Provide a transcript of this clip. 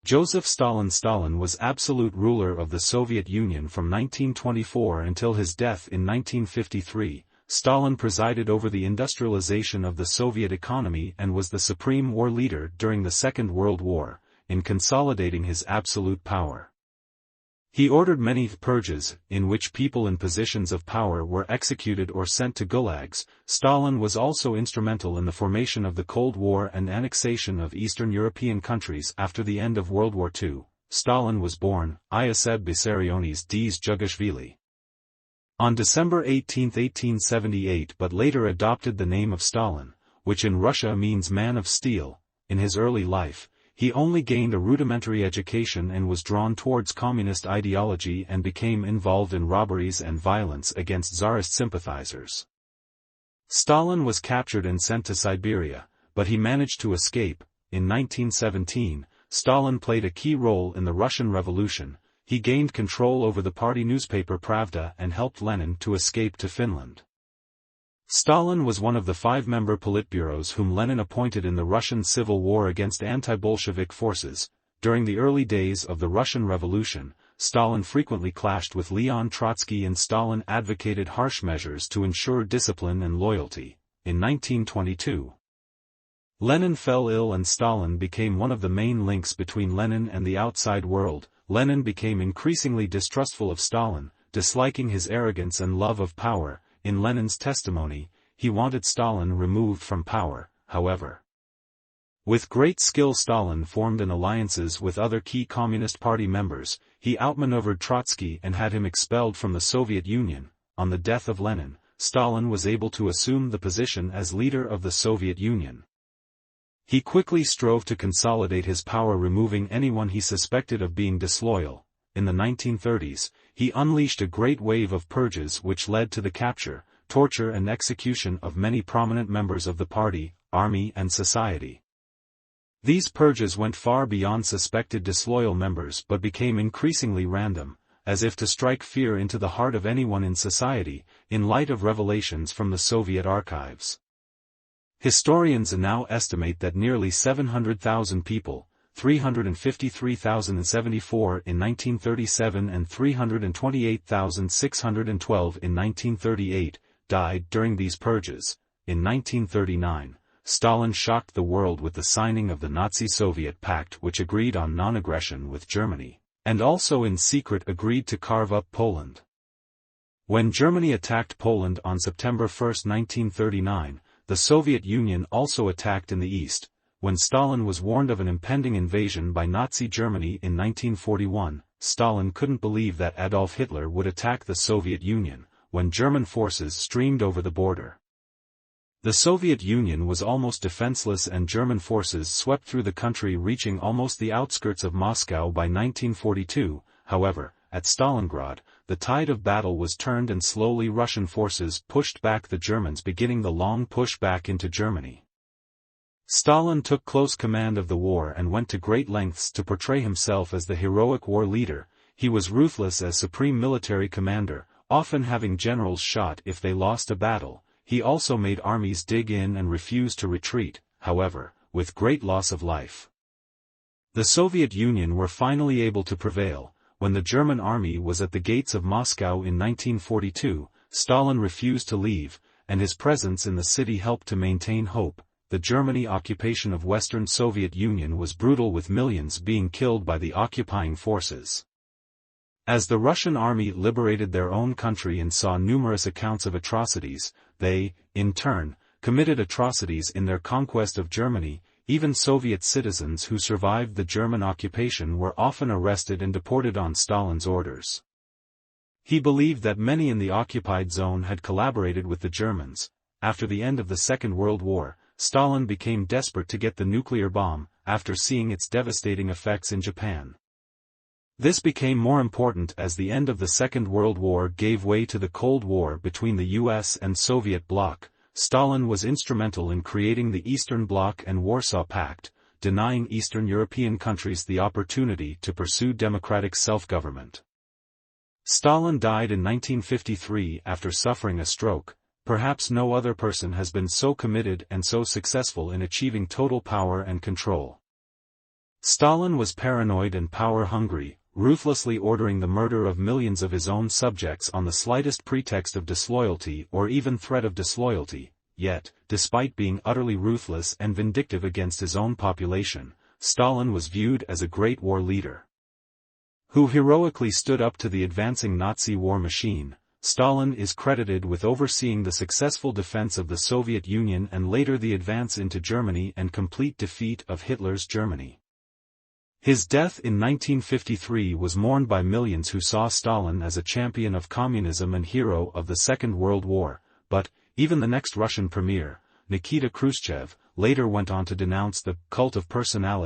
Joseph Stalin was absolute ruler of the Soviet Union from 1924 until his death in 1953. Stalin presided over the industrialization of the Soviet economy and was the supreme war leader during the Second World War, in consolidating his absolute power. He ordered many purges, in which people in positions of power were executed or sent to gulags. Stalin was also instrumental in the formation of the Cold War and annexation of Eastern European countries after the end of World War II. Stalin was born, Ioseb Vissarionis des Jugashvili, on December 18, 1878, but later adopted the name of Stalin, which in Russia means man of steel. In his early life, he only gained a rudimentary education and was drawn towards communist ideology and became involved in robberies and violence against Tsarist sympathizers. Stalin was captured and sent to Siberia, but he managed to escape. In 1917, Stalin played a key role in the Russian Revolution. He gained control over the party newspaper Pravda and helped Lenin to escape to Finland. Stalin was one of the 5-member Politburos whom Lenin appointed in the Russian Civil War against anti-Bolshevik forces. During the early days of the Russian Revolution, Stalin frequently clashed with Leon Trotsky, and Stalin advocated harsh measures to ensure discipline and loyalty. In 1922, Lenin fell ill and Stalin became one of the main links between Lenin and the outside world. Lenin became increasingly distrustful of Stalin, disliking his arrogance and love of power. In Lenin's testimony, he wanted Stalin removed from power, however. With great skill, Stalin formed alliances with other key Communist Party members. He outmaneuvered Trotsky and had him expelled from the Soviet Union. On the death of Lenin, Stalin was able to assume the position as leader of the Soviet Union. He quickly strove to consolidate his power, removing anyone he suspected of being disloyal. In the 1930s, he unleashed a great wave of purges which led to the capture, torture and execution of many prominent members of the party, army and society. These purges went far beyond suspected disloyal members but became increasingly random, as if to strike fear into the heart of anyone in society, in light of revelations from the Soviet archives. Historians now estimate that nearly 700,000 people, 353,074 in 1937 and 328,612 in 1938, died during these purges. In 1939, Stalin shocked the world with the signing of the Nazi-Soviet Pact, which agreed on non-aggression with Germany, and also in secret agreed to carve up Poland. When Germany attacked Poland on September 1, 1939, the Soviet Union also attacked in the east. When Stalin was warned of an impending invasion by Nazi Germany in 1941, Stalin couldn't believe that Adolf Hitler would attack the Soviet Union, when German forces streamed over the border. The Soviet Union was almost defenseless and German forces swept through the country, reaching almost the outskirts of Moscow by 1942. However, at Stalingrad, the tide of battle was turned and slowly Russian forces pushed back the Germans, beginning the long push back into Germany. Stalin took close command of the war and went to great lengths to portray himself as the heroic war leader. He was ruthless as supreme military commander, often having generals shot if they lost a battle. He also made armies dig in and refuse to retreat, however, with great loss of life. The Soviet Union were finally able to prevail. When the German army was at the gates of Moscow in 1942, Stalin refused to leave, and his presence in the city helped to maintain hope. The German occupation of Western Soviet Union was brutal, with millions being killed by the occupying forces. As the Russian army liberated their own country and saw numerous accounts of atrocities, they, in turn, committed atrocities in their conquest of Germany. Even Soviet citizens who survived the German occupation were often arrested and deported on Stalin's orders. He believed that many in the occupied zone had collaborated with the Germans. After the end of the Second World War, Stalin became desperate to get the nuclear bomb, after seeing its devastating effects in Japan. This became more important as the end of the Second World War gave way to the Cold War between the US and Soviet bloc. Stalin was instrumental in creating the Eastern Bloc and Warsaw Pact, denying Eastern European countries the opportunity to pursue democratic self-government. Stalin died in 1953 after suffering a stroke. Perhaps no other person has been so committed and so successful in achieving total power and control. Stalin was paranoid and power-hungry, ruthlessly ordering the murder of millions of his own subjects on the slightest pretext of disloyalty or even threat of disloyalty. Yet, despite being utterly ruthless and vindictive against his own population, Stalin was viewed as a great war leader who heroically stood up to the advancing Nazi war machine. Stalin is credited with overseeing the successful defense of the Soviet Union and later the advance into Germany and complete defeat of Hitler's Germany. His death in 1953 was mourned by millions who saw Stalin as a champion of communism and hero of the Second World War, but, even the next Russian premier, Nikita Khrushchev, later went on to denounce the cult of personality